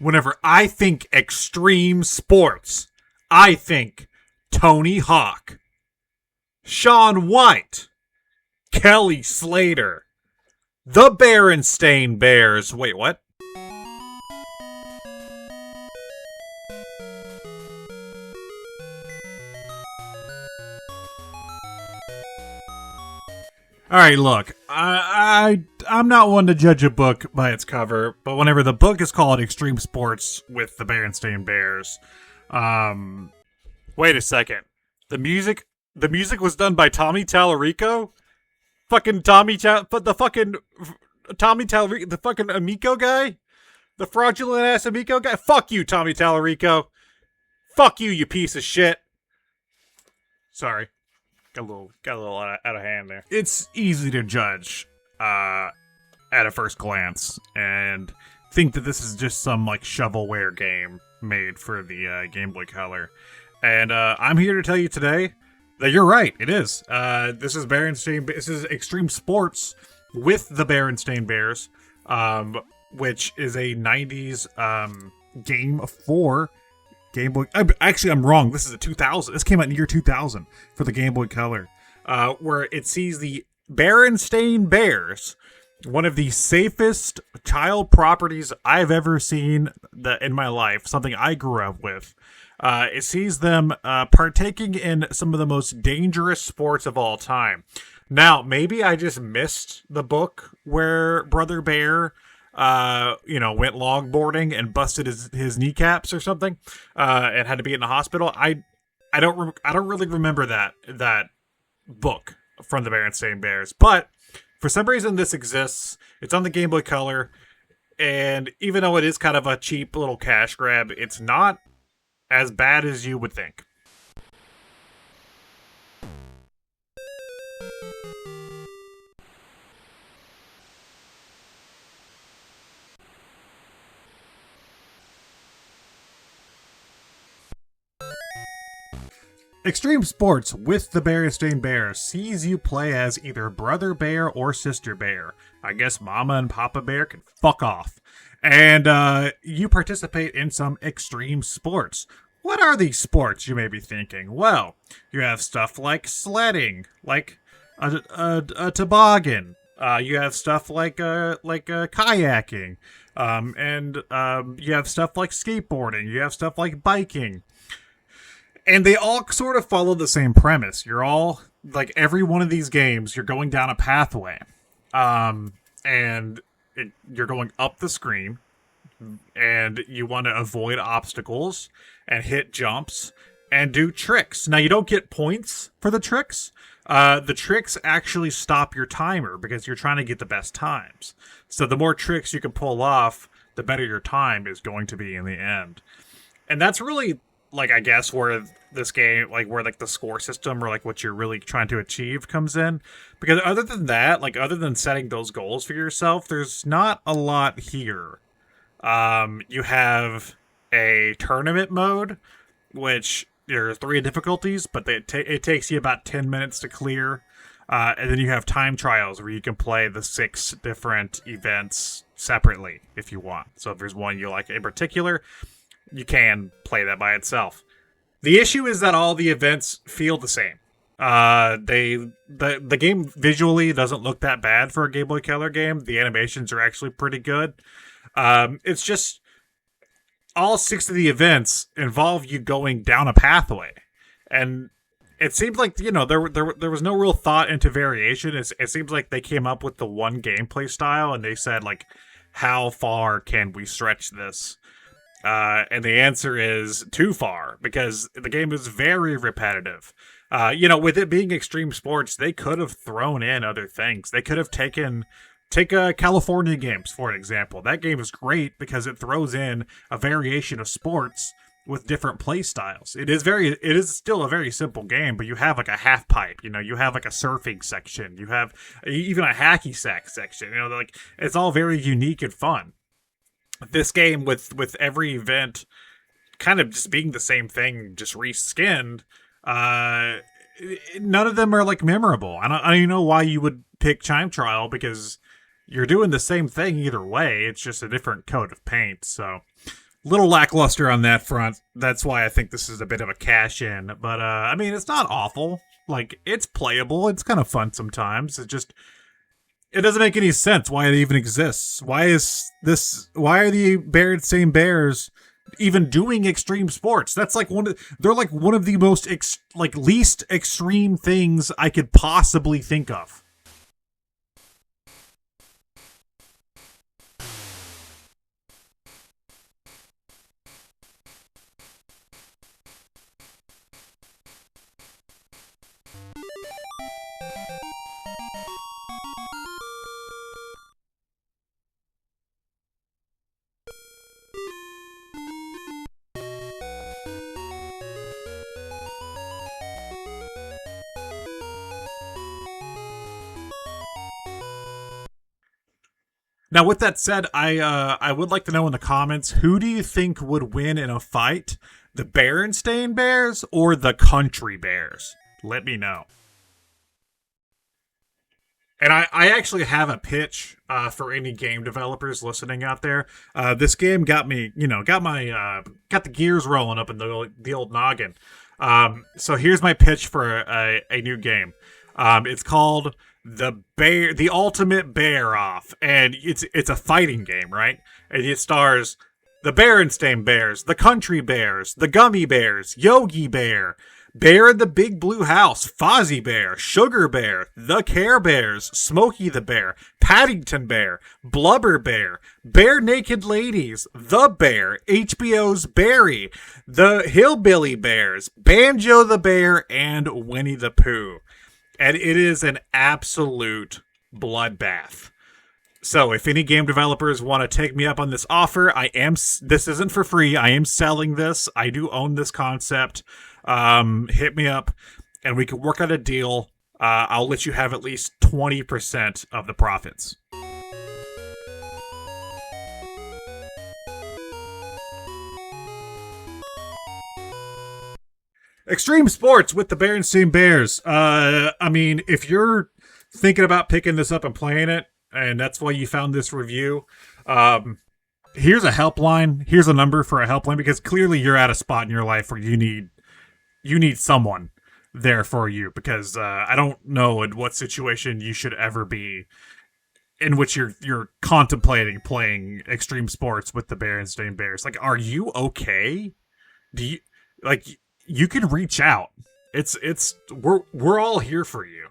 Whenever I think extreme sports, I think Tony Hawk, Shaun White, Kelly Slater, the Berenstain Bears. Wait, what? All right, look, I'm not one to judge a book by its cover, but whenever the book is called Extreme Sports with the Berenstain Bears, wait a second, the music was done by Tommy Tallarico, the fucking Amico guy, the fraudulent ass Amico guy. Fuck you, Tommy Tallarico. Fuck you, you piece of shit. Sorry. Got a little out of hand there. It's easy to judge at a first glance and think that this is just some like shovelware game made for the Game Boy Color. And I'm here to tell you today that you're right. It is. This is Berenstain. This is Extreme Sports with the Berenstain Bears, which is a '90s game for Game Boy. Actually, I'm wrong. This is a 2000. This came out in the year 2000 for the Game Boy Color, where it sees the Berenstain Bears, one of the safest child properties I've ever seen in my life, something I grew up with. It sees them partaking in some of the most dangerous sports of all time. Now, maybe I just missed the book where Brother Bear went longboarding and busted his kneecaps or something, and had to be in the hospital. I don't really remember that book from the Berenstain Bears, but for some reason this exists. It's on the Game Boy Color, and even though it is kind of a cheap little cash grab, it's not as bad as you would think. Extreme Sports with the Berenstain Bears sees you play as either Brother Bear or Sister Bear. I guess Mama and Papa Bear can fuck off. And you participate in some extreme sports. What are these sports, you may be thinking? Well, you have stuff like sledding, like a toboggan. You have stuff like kayaking. And you have stuff like skateboarding. You have stuff like biking. And they all sort of follow the same premise. You're all, like, every one of these games, you're going down a pathway. You're going up the screen. And you want to avoid obstacles and hit jumps and do tricks. Now, you don't get points for the tricks. The tricks actually stop your timer because you're trying to get the best times. So the more tricks you can pull off, the better your time is going to be in the end. And that's really, like, I guess where this game, like, where, like, the score system or, like, what you're really trying to achieve comes in. Because other than that, like, other than setting those goals for yourself, there's not a lot here. You have a tournament mode, which there are 3 difficulties, but it takes you about 10 minutes to clear. And then you have time trials where you can play the 6 different events separately if you want. So if there's one you like in particular, you can play that by itself. The issue is that all the events feel the same. The game visually doesn't look that bad for a Game Boy Color game. The animations are actually pretty good. It's just all 6 of the events involve you going down a pathway, and it seems like, you know, there was no real thought into variation. It seems like they came up with the one gameplay style and they said, like, how far can we stretch this? And the answer is too far, because the game is very repetitive. With it being Extreme Sports, they could have thrown in other things. They could have take California Games, for an example. That game is great because it throws in a variation of sports with different play styles. It is still a very simple game, but you have like a half pipe, you have like a surfing section, you have even a hacky sack section, like it's all very unique and fun. This game with every event kind of just being the same thing, just reskinned, none of them are like memorable. I don't even know why you would pick Time Trial, because you're doing the same thing either way. It's just a different coat of paint. So Little lackluster on that front. That's why I think this is a bit of a cash in. But I mean, it's not awful. Like, it's playable. It's kind of fun sometimes. It doesn't make any sense why it even exists. Why are the Berenstain Bears even doing extreme sports? That's like they're like one of the most least extreme things I could possibly think of. Now, with that said, I would like to know in the comments, who do you think would win in a fight? The Berenstain Bears or the Country Bears? Let me know. And I actually have a pitch for any game developers listening out there. This game got me, got the gears rolling up in the old noggin. So here's my pitch for a new game. It's called the Ultimate Bear Off, and it's a fighting game, right? And it stars the Berenstain Bears, the Country Bears, the Gummy Bears, Yogi Bear, Bear in the Big Blue House, Fozzie Bear, Sugar Bear, the Care Bears, Smokey the Bear, Paddington Bear, Blubber Bear, Bare Naked Ladies, The Bear, HBO's Barry, the Hillbilly Bears, Banjo the Bear, and Winnie the Pooh. And it is an absolute bloodbath. So if any game developers want to take me up on this offer, this isn't for free. I am selling this. I do own this concept. Hit me up and we can work out a deal. I'll let you have at least 20% of the profits. Extreme sports with the Berenstain Bears. I mean, if you're thinking about picking this up and playing it, and that's why you found this review, here's a helpline. Here's a number for a helpline, because clearly you're at a spot in your life where you need someone there for you, because I don't know in what situation you should ever be in which you're contemplating playing extreme sports with the Berenstain Bears. Like, are you okay? Do you, like, you can reach out. We're all here for you.